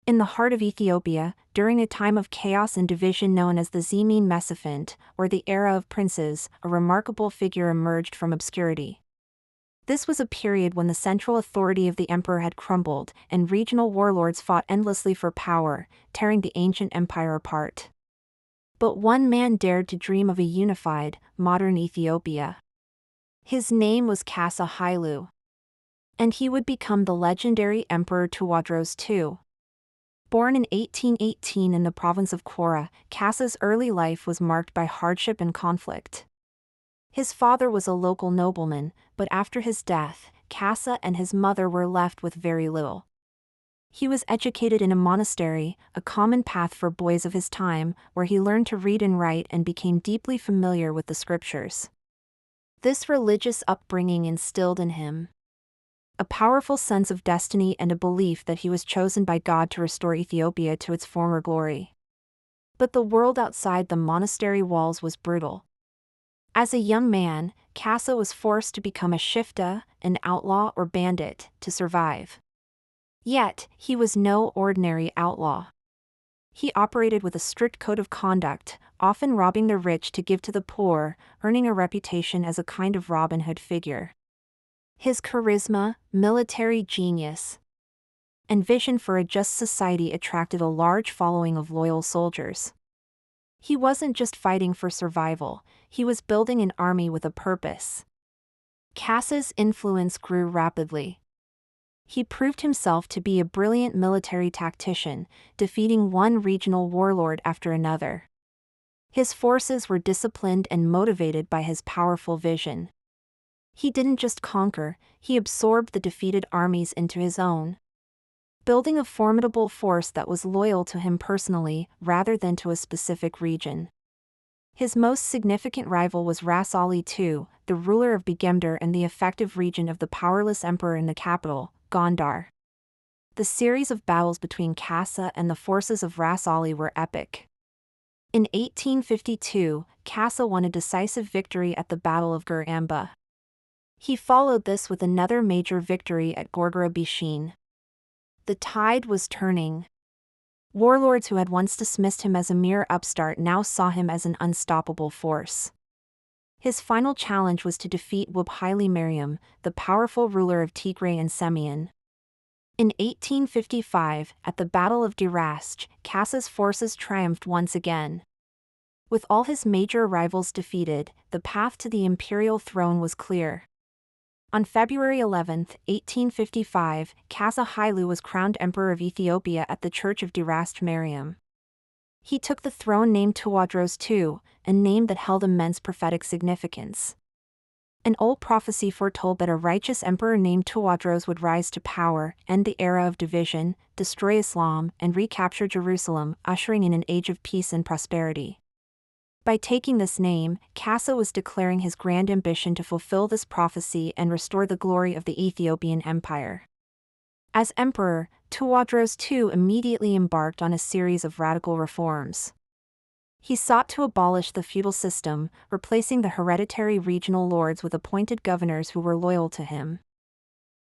In the heart of Ethiopia, during a time of chaos and division known as the Zemen Mesafint, or the Era of Princes, a remarkable figure emerged from obscurity. This was a period when the central authority of the emperor had crumbled, and regional warlords fought endlessly for power, tearing the ancient empire apart. But one man dared to dream of a unified, modern Ethiopia. His name was Kasa Hailu. And he would become the legendary Emperor Tewodros II. Born in 1818 in the province of Kwara, Kasa's early life was marked by hardship and conflict. His father was a local nobleman, but after his death, Kasa and his mother were left with very little. He was educated in a monastery, a common path for boys of his time, where he learned to read and write and became deeply familiar with the scriptures. This religious upbringing instilled in him a powerful sense of destiny and a belief that he was chosen by God to restore Ethiopia to its former glory. But the world outside the monastery walls was brutal. As a young man, Kasa was forced to become a shifta, an outlaw or bandit, to survive. Yet, he was no ordinary outlaw. He operated with a strict code of conduct, often robbing the rich to give to the poor, earning a reputation as a kind of Robin Hood figure. His charisma, military genius, and vision for a just society attracted a large following of loyal soldiers. He wasn't just fighting for survival, he was building an army with a purpose. Kasa's influence grew rapidly. He proved himself to be a brilliant military tactician, defeating one regional warlord after another. His forces were disciplined and motivated by his powerful vision. He didn't just conquer, he absorbed the defeated armies into his own, building a formidable force that was loyal to him personally rather than to a specific region. His most significant rival was Ras Ali II, the ruler of Begemder and the effective region of the powerless emperor in the capital, Gondar. The series of battles between Kasa and the forces of Ras Ali were epic. In 1852, Kasa won a decisive victory at the Battle of Gur-Amba. He followed this with another major victory at Gorgora Bishin. The tide was turning. Warlords who had once dismissed him as a mere upstart now saw him as an unstoppable force. His final challenge was to defeat Wub Haile Mariam, the powerful ruler of Tigray and Semyon. In 1855, at the Battle of Dirasj, Kasa's forces triumphed once again. With all his major rivals defeated, the path to the imperial throne was clear. On February 11, 1855, Kasa Hailu was crowned Emperor of Ethiopia at the Church of Dirasj Mariam. He took the throne named Tewodros II, a name that held immense prophetic significance. An old prophecy foretold that a righteous emperor named Tewodros would rise to power, end the era of division, destroy Islam, and recapture Jerusalem, ushering in an age of peace and prosperity. By taking this name, Kasa was declaring his grand ambition to fulfill this prophecy and restore the glory of the Ethiopian Empire. As emperor, Tewodros II immediately embarked on a series of radical reforms. He sought to abolish the feudal system, replacing the hereditary regional lords with appointed governors who were loyal to him.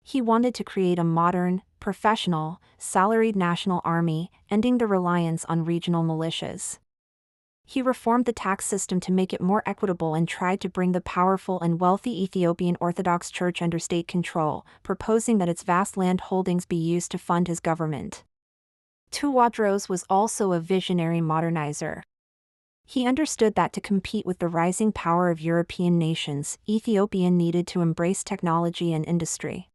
He wanted to create a modern, professional, salaried national army, ending the reliance on regional militias. He reformed the tax system to make it more equitable and tried to bring the powerful and wealthy Ethiopian Orthodox Church under state control, proposing that its vast land holdings be used to fund his government. Tewodros was also a visionary modernizer. He understood that to compete with the rising power of European nations, Ethiopia needed to embrace technology and industry.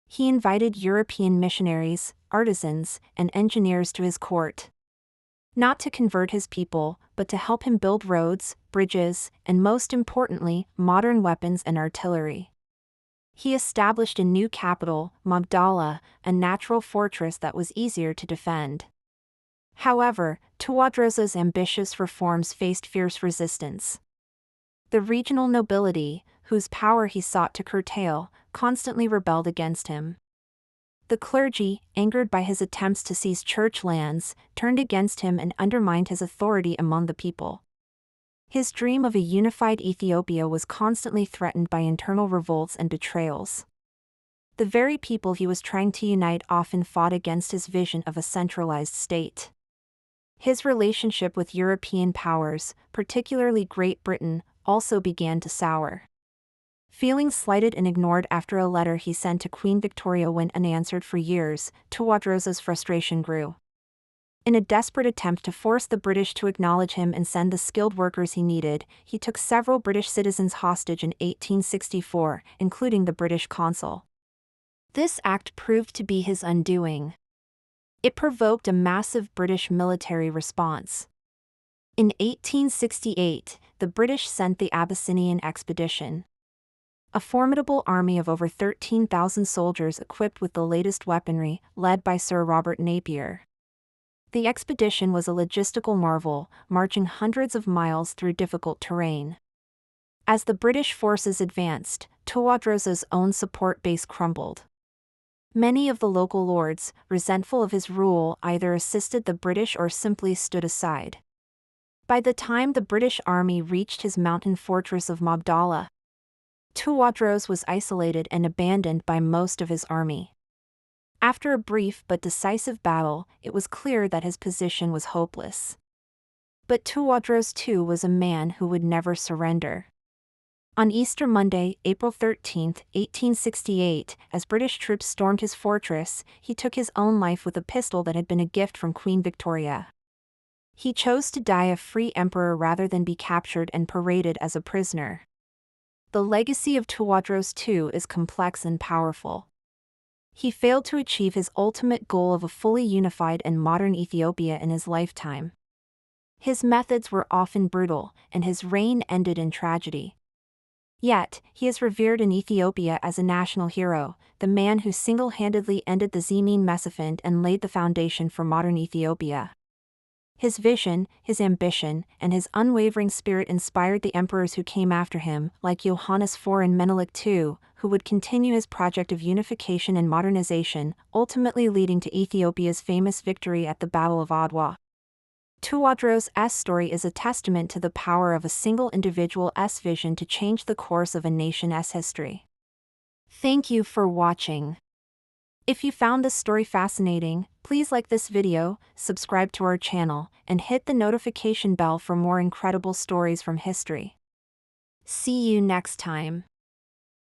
He invited European missionaries, artisans, and engineers to his court. Not to convert his people, but to help him build roads, bridges, and most importantly, modern weapons and artillery. He established a new capital, Magdala, a natural fortress that was easier to defend. However, Tewodros's ambitious reforms faced fierce resistance. The regional nobility, whose power he sought to curtail, constantly rebelled against him. The clergy, angered by his attempts to seize church lands, turned against him and undermined his authority among the people. His dream of a unified Ethiopia was constantly threatened by internal revolts and betrayals. The very people he was trying to unite often fought against his vision of a centralized state. His relationship with European powers, particularly Great Britain, also began to sour. Feeling slighted and ignored after a letter he sent to Queen Victoria went unanswered for years, Tewodros's frustration grew. In a desperate attempt to force the British to acknowledge him and send the skilled workers he needed, he took several British citizens hostage in 1864, including the British consul. This act proved to be his undoing. It provoked a massive British military response. In 1868, the British sent the Abyssinian expedition. A formidable army of over 13,000 soldiers equipped with the latest weaponry, led by Sir Robert Napier. The expedition was a logistical marvel, marching hundreds of miles through difficult terrain. As the British forces advanced, Tewodros's own support base crumbled. Many of the local lords, resentful of his rule, either assisted the British or simply stood aside. By the time the British army reached his mountain fortress of Mabdala, Tewodros was isolated and abandoned by most of his army. After a brief but decisive battle, it was clear that his position was hopeless. But Tewodros too was a man who would never surrender. On Easter Monday, April 13, 1868, as British troops stormed his fortress, he took his own life with a pistol that had been a gift from Queen Victoria. He chose to die a free emperor rather than be captured and paraded as a prisoner. The legacy of Tewodros too is complex and powerful. He failed to achieve his ultimate goal of a fully unified and modern Ethiopia in his lifetime. His methods were often brutal, and his reign ended in tragedy. Yet, he is revered in Ethiopia as a national hero, the man who single-handedly ended the Zemene Mesafint and laid the foundation for modern Ethiopia. His vision, his ambition, and his unwavering spirit inspired the emperors who came after him, like Johannes IV and Menelik II, who would continue his project of unification and modernization, ultimately leading to Ethiopia's famous victory at the Battle of Adwa. Tewodros' story is a testament to the power of a single individual's vision to change the course of a nation's history. Thank you for watching. If you found this story fascinating, please like this video, subscribe to our channel, and hit the notification bell for more incredible stories from history. See you next time.